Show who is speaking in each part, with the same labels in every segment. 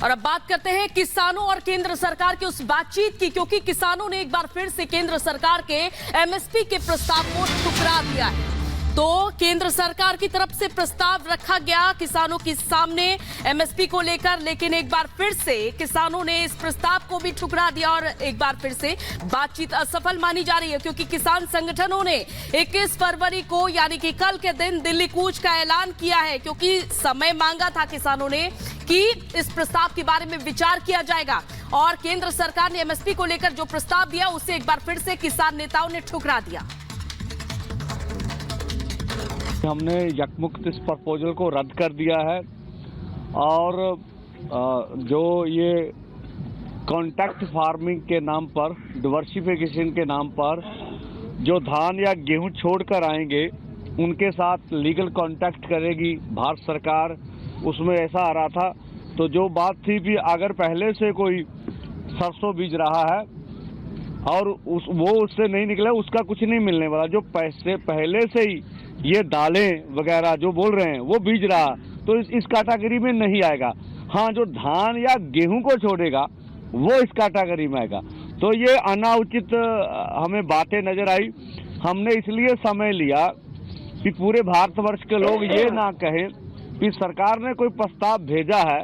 Speaker 1: और अब बात करते हैं किसानों और केंद्र सरकार की उस बातचीत की, क्योंकि किसानों ने एक बार फिर से केंद्र सरकार के एमएसपी के प्रस्ताव को ठुकरा दिया है। तो केंद्र सरकार की तरफ से प्रस्ताव रखा गया किसानों के सामने एमएसपी को लेकर, लेकिन एक बार फिर से किसानों ने इस प्रस्ताव को भी ठुकरा दिया और एक बार फिर से बातचीत असफल मानी जा रही है, क्योंकि किसान संगठनों ने 21 फरवरी को यानी कि कल के दिन दिल्ली कूच का ऐलान किया है, क्योंकि समय मांगा था किसानों ने कि इस प्रस्ताव के बारे में विचार किया जाएगा। और केंद्र सरकार ने एमएसपी को लेकर जो प्रस्ताव दिया उसे एक बार फिर से किसान नेताओं ने ठुकरा दिया।
Speaker 2: हमने यकमुक्त इस प्रपोजल को रद्द कर दिया है और जो ये कॉन्ट्रैक्ट फार्मिंग के नाम पर, डिवर्सिफिकेशन के नाम पर जो धान या गेहूं छोड़कर आएंगे उनके साथ लीगल कॉन्ट्रैक्ट करेगी भारत सरकार, उसमें ऐसा आ रहा था। तो जो बात थी कि अगर पहले से कोई सरसों बीज रहा है और वो उससे नहीं निकला, उसका कुछ नहीं मिलने वाला। जो पैसे पहले से ही ये दालें वगैरह जो बोल रहे हैं वो बीज रहा, तो इस कैटेगरी में नहीं आएगा। हाँ, जो धान या गेहूं को छोड़ेगा वो इस कैटेगरी में आएगा। तो ये अनाउचित हमें बातें नजर आई। हमने इसलिए समय लिया कि पूरे भारतवर्ष के लोग ये ना कहें कि सरकार ने कोई प्रस्ताव भेजा है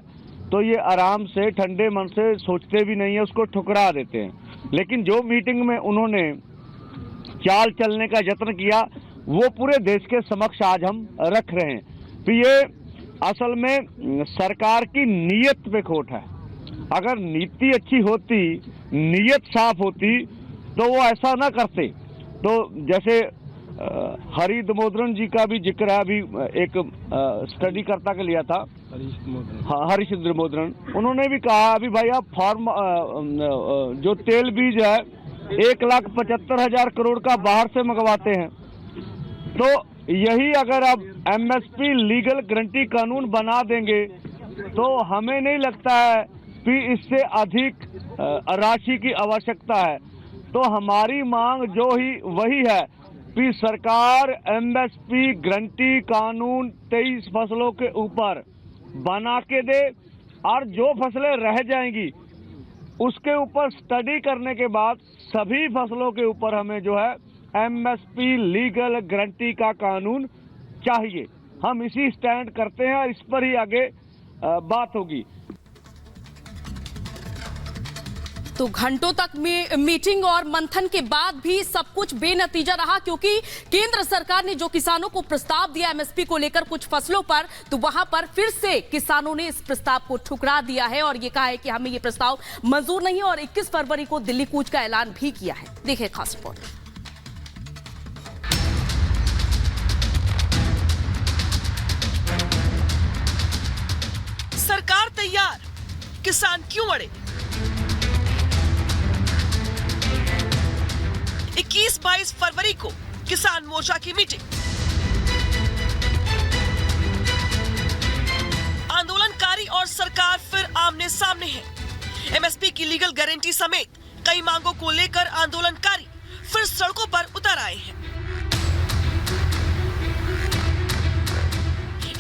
Speaker 2: तो ये आराम से ठंडे मन से सोचते भी नहीं है, उसको ठुकरा देते हैं। लेकिन जो मीटिंग में उन्होंने चाल चलने का यत्न किया वो पूरे देश के समक्ष आज हम रख रहे हैं। तो ये असल में सरकार की नीयत पे खोट है। अगर नीति अच्छी होती, नीयत साफ होती तो वो ऐसा ना करते। तो जैसे हरि दामोदरन जी का भी जिक्र है, अभी एक स्टडी करता के लिया था हरीश दामोदरन, उन्होंने भी कहा अभी भाई आप फार्म जो तेल बीज है 1,75,000 करोड़ का बाहर से मंगवाते हैं। तो यही अगर अब एमएसपी लीगल गारंटी कानून बना देंगे तो हमें नहीं लगता है कि इससे अधिक राशि की आवश्यकता है। तो हमारी मांग जो ही वही है कि सरकार एमएसपी गारंटी कानून 23 फसलों के ऊपर बना के दे और जो फसलें रह जाएंगी उसके ऊपर स्टडी करने के बाद सभी फसलों के ऊपर हमें जो है एमएसपी लीगल गारंटी का कानून चाहिए। हम इसी स्टैंड करते हैं और इस पर ही आगे बात होगी।
Speaker 1: तो घंटों तक मीटिंग और मंथन के बाद भी सब कुछ बेनतीजा रहा, क्योंकि केंद्र सरकार ने जो किसानों को प्रस्ताव दिया एमएसपी को लेकर कुछ फसलों पर, तो वहां पर फिर से किसानों ने इस प्रस्ताव को ठुकरा दिया है और ये कहा है कि हमें ये प्रस्ताव मंजूर नहीं है और 21 फरवरी को दिल्ली कूच का ऐलान भी किया है। देखिए खास रिपोर्ट।
Speaker 3: सरकार तैयार, किसान क्यों अड़े? 21-22 फरवरी को किसान मोर्चा की मीटिंग। आंदोलनकारी और सरकार फिर आमने सामने है। एमएसपी की लीगल गारंटी समेत कई मांगों को लेकर आंदोलनकारी फिर सड़कों पर उतर आए हैं।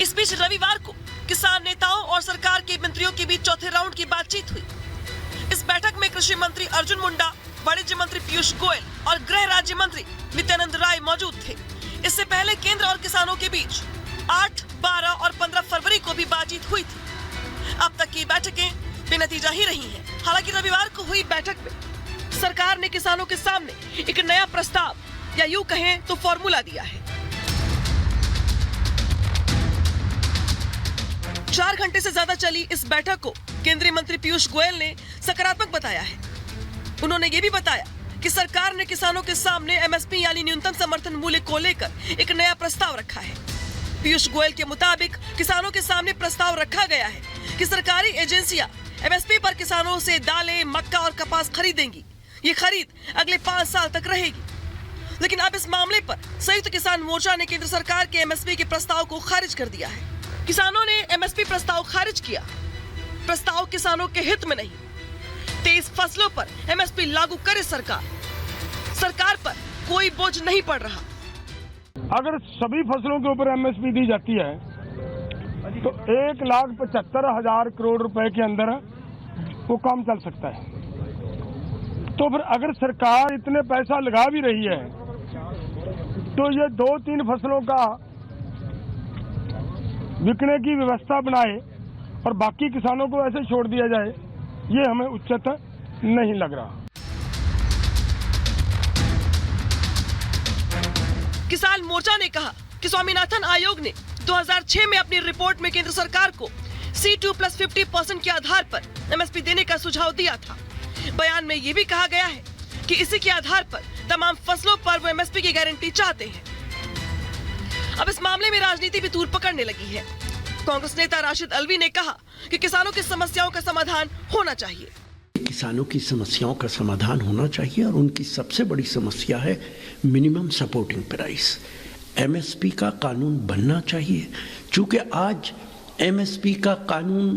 Speaker 3: इस बीच रविवार को किसान नेताओं और सरकार के मंत्रियों के बीच चौथे राउंड की बातचीत हुई। इस बैठक में कृषि मंत्री अर्जुन मुंडा, वाणिज्य मंत्री पीयूष गोयल और गृह राज्य मंत्री नित्यानंद राय मौजूद थे। इससे पहले केंद्र और किसानों के बीच 8, 12 और 15 फरवरी को भी बातचीत हुई थी। अब तक की बैठकें बेनतीजा ही रही हैं। हालांकि रविवार को हुई बैठक में सरकार ने किसानों के सामने एक नया प्रस्ताव या यूं कहें तो फॉर्मूला दिया है। 4 घंटे से ज्यादा चली इस बैठक को केंद्रीय मंत्री पीयूष गोयल ने सकारात्मक बताया है। उन्होंने ये भी बताया कि सरकार ने किसानों के सामने एमएसपी यानी न्यूनतम समर्थन मूल्य को लेकर एक नया प्रस्ताव रखा है। पीयूष गोयल के मुताबिक किसानों के सामने प्रस्ताव रखा गया है कि सरकारी एजेंसियां एमएसपी पर किसानों से दालें, मक्का और कपास खरीदेंगी। ये खरीद अगले 5 साल तक रहेगी। लेकिन अब इस मामले पर संयुक्त किसान मोर्चा ने केंद्र सरकार के एमएसपी के प्रस्ताव को खारिज कर दिया है। किसानों ने एमएसपी प्रस्ताव खारिज किया। प्रस्ताव किसानों के हित में नहीं। 23 फसलों पर एमएसपी लागू करे सरकार पर कोई बोझ नहीं पड़ रहा।
Speaker 2: अगर सभी फसलों के ऊपर एमएसपी दी जाती है
Speaker 4: तो 1,75,000 करोड़ रुपए के अंदर वो काम चल सकता है। तो फिर अगर सरकार इतने पैसा लगा भी रही है तो ये 2-3 फसलों का बिकने की व्यवस्था बनाए और बाकी किसानों को ऐसे छोड़ दिया जाए, ये हमें उचित नहीं लग रहा।
Speaker 3: किसान मोर्चा ने कहा कि स्वामीनाथन आयोग ने 2006 में अपनी रिपोर्ट में केंद्र सरकार को C2+50% के आधार पर MSP देने का सुझाव दिया था। बयान में ये भी कहा गया है कि इसी के आधार पर तमाम फसलों पर वो MSP की गारंटी चाहते हैं। अब इस मामले में राजनीति भी तूर पकड़ने लगी है। कांग्रेस नेता राशिद अलवी ने कहा कि किसानों की समस्याओं का समाधान होना चाहिए।
Speaker 5: किसानों की समस्याओं का समाधान होना चाहिए और उनकी सबसे बड़ी समस्या है मिनिमम सपोर्टिंग प्राइस। MSP का कानून बनना चाहिए, क्योंकि आज MSP का कानून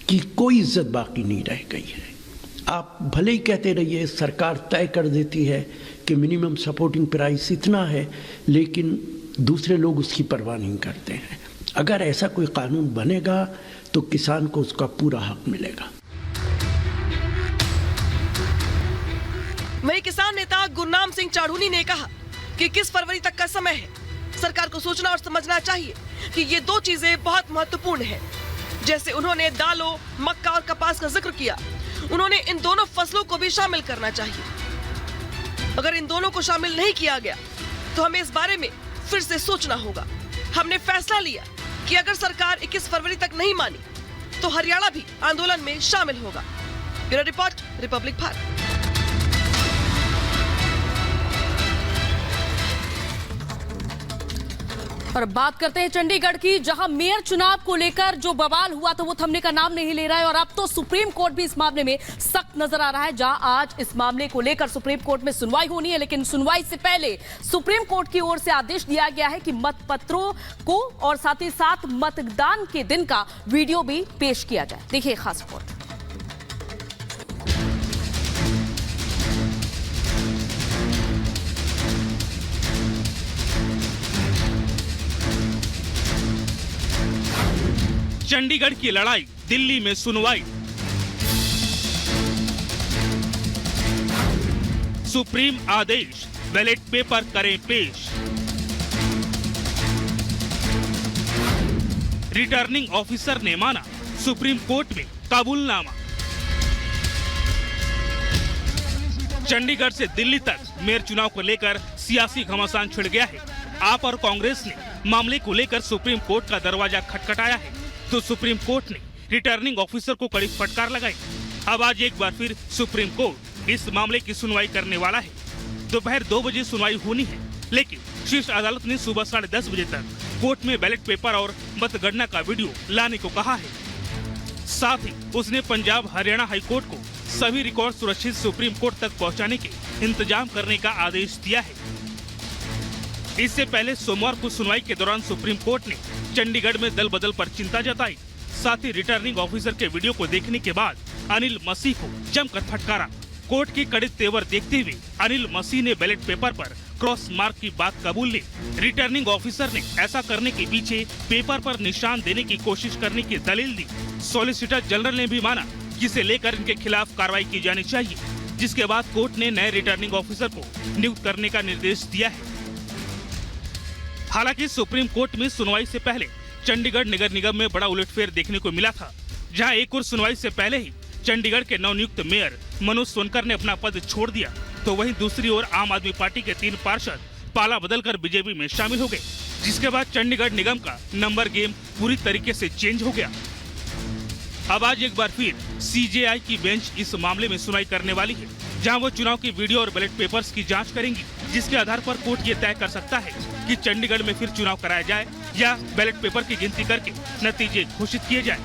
Speaker 5: की कोई इज्जत बाकी नहीं रह गई है। आप भले ही कहते रहिए सरकार तय कर देती है कि मिनिमम सपोर्टिंग प्राइस इतना है, लेकिन दूसरे लोग उसकी परवाह नहीं करते हैं। अगर ऐसा कोई कानून बनेगा तो किसान को उसका पूरा हक मिलेगा।
Speaker 3: वहीं किसान नेता गुरनाम सिंह चाढ़ूनी ने कहा कि 21 फरवरी तक का समय है। सरकार को सोचना और समझना चाहिए कि ये 2 चीजें बहुत महत्वपूर्ण हैं। जैसे उन्होंने दालों, मक्का और कपास का जिक्र किया, उन्होंने इन दोनों फसलों को भी शामिल करना चाहिए। अगर इन दोनों को शामिल नहीं किया गया तो हमें इस बारे में फिर से सोचना होगा। हमने फैसला लिया कि अगर सरकार 21 फरवरी तक नहीं मानी तो हरियाणा भी आंदोलन में शामिल होगा। Bureau report, Republic Bharat.
Speaker 1: और बात करते हैं चंडीगढ़ की, जहां मेयर चुनाव को लेकर जो बवाल हुआ था वो थमने का नाम नहीं ले रहा है और अब तो सुप्रीम कोर्ट भी इस मामले में सख्त नजर आ रहा है। जहां आज इस मामले को लेकर सुप्रीम कोर्ट में सुनवाई होनी है, लेकिन सुनवाई से पहले सुप्रीम कोर्ट की ओर से आदेश दिया गया है कि मतपत्रों को और साथ ही साथ मतदान के दिन का वीडियो भी पेश किया जाए। देखिए खास रिपोर्ट।
Speaker 6: चंडीगढ़ की लड़ाई, दिल्ली में सुनवाई। सुप्रीम आदेश, बैलेट पेपर करें पेश। रिटर्निंग ऑफिसर ने माना सुप्रीम कोर्ट में कबूलनामा। चंडीगढ़ से दिल्ली तक मेयर चुनाव को लेकर सियासी घमासान छिड़ गया है। आप और कांग्रेस ने मामले को लेकर सुप्रीम कोर्ट का दरवाजा खटखटाया है तो सुप्रीम कोर्ट ने रिटर्निंग ऑफिसर को कड़ी फटकार लगाई। अब आज एक बार फिर सुप्रीम कोर्ट इस मामले की सुनवाई करने वाला है। दोपहर 2 बजे सुनवाई होनी है, लेकिन शीर्ष अदालत ने सुबह 10:30 बजे तक कोर्ट में बैलेट पेपर और मतगणना का वीडियो लाने को कहा है। साथ ही उसने पंजाब हरियाणा हाई कोर्ट को सभी रिकॉर्ड सुरक्षित सुप्रीम कोर्ट तक पहुँचाने के इंतजाम करने का आदेश दिया है। इससे पहले सोमवार को सुनवाई के दौरान सुप्रीम कोर्ट ने चंडीगढ़ में दल बदल पर चिंता जताई। साथ ही रिटर्निंग ऑफिसर के वीडियो को देखने के बाद अनिल मसीह को जमकर फटकारा। कोर्ट की कड़े तेवर देखते हुए अनिल मसीह ने बैलेट पेपर पर क्रॉस मार्क की बात कबूल ली। रिटर्निंग ऑफिसर ने ऐसा करने के पीछे पेपर पर निशान देने की कोशिश करने की दलील दी। सॉलिसिटर जनरल ने भी माना कि इसे लेकर इनके खिलाफ कार्रवाई की जानी चाहिए, जिसके बाद कोर्ट ने नए रिटर्निंग ऑफिसर को नियुक्त करने का निर्देश दिया है। हालांकि सुप्रीम कोर्ट में सुनवाई से पहले चंडीगढ़ नगर निगम में बड़ा उलटफेर देखने को मिला था, जहां एक और सुनवाई से पहले ही चंडीगढ़ के नवनियुक्त मेयर मनोज सोनकर ने अपना पद छोड़ दिया, तो वहीं दूसरी ओर आम आदमी पार्टी के 3 पार्षद पाला बदलकर बीजेपी में शामिल हो गए, जिसके बाद चंडीगढ़ निगम का नंबर गेम पूरी तरीके से चेंज हो गया। अब आज एक बार फिर CJI की बेंच इस मामले में सुनवाई करने वाली है, जहां वो चुनाव की वीडियो और बैलेट पेपर्स की जांच करेंगी, जिसके आधार पर कोर्ट ये तय कर सकता है कि चंडीगढ़ में फिर चुनाव कराया जाए या बैलेट पेपर की गिनती करके नतीजे घोषित किए जाए।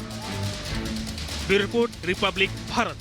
Speaker 6: Bureau report, Republic Bharat.